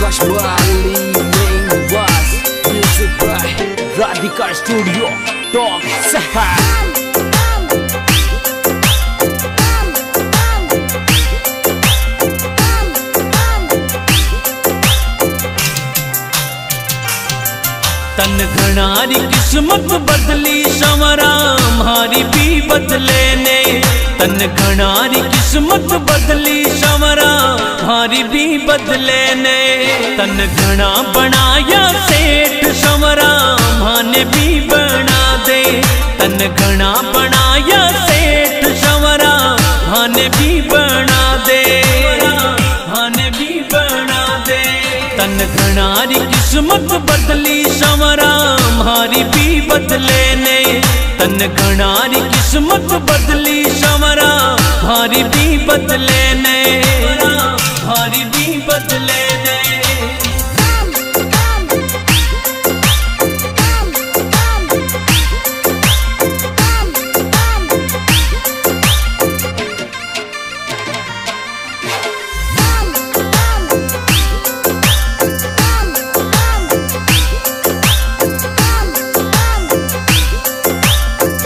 Kashmali main was music by Radhika Studio Talk Sahar. तन घनारी किस्मत बदली संवरा हमारी भी बदले ने। तन घनारी किस्मत बदली संवरा हमारी भी बदले ने। तन घना बनाया सेठ संवरा माने भी बना दे। तन घना बनाया सेठ संवरा माने भी बना दे। माने भी बना दे। तन घनारी किस्मत बदली संवरा हमारी भी बदले ने। तन घनारी किस्मत बदली संवरा हमारी भी बदले ने। हमारी भी बदले